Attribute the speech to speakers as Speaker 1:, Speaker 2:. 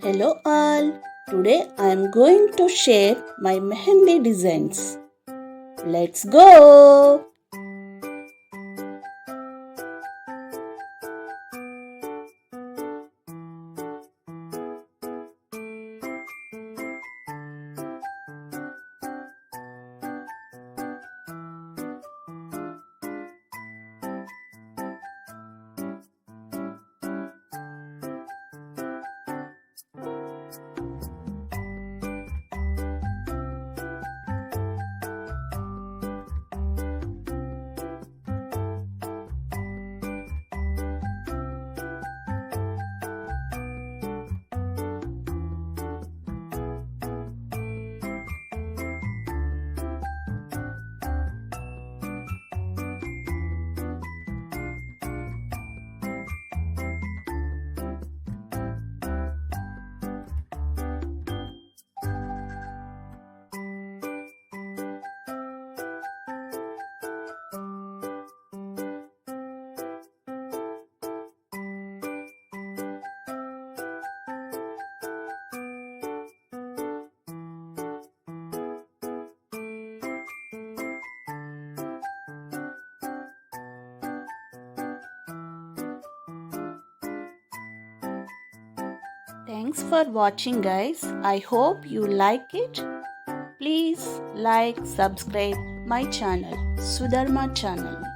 Speaker 1: Hello all, today I am going to share my mehendi designs. Let's go! Thanks for watching guys. I hope you like it. Please like, subscribe my channel, Sudharma channel.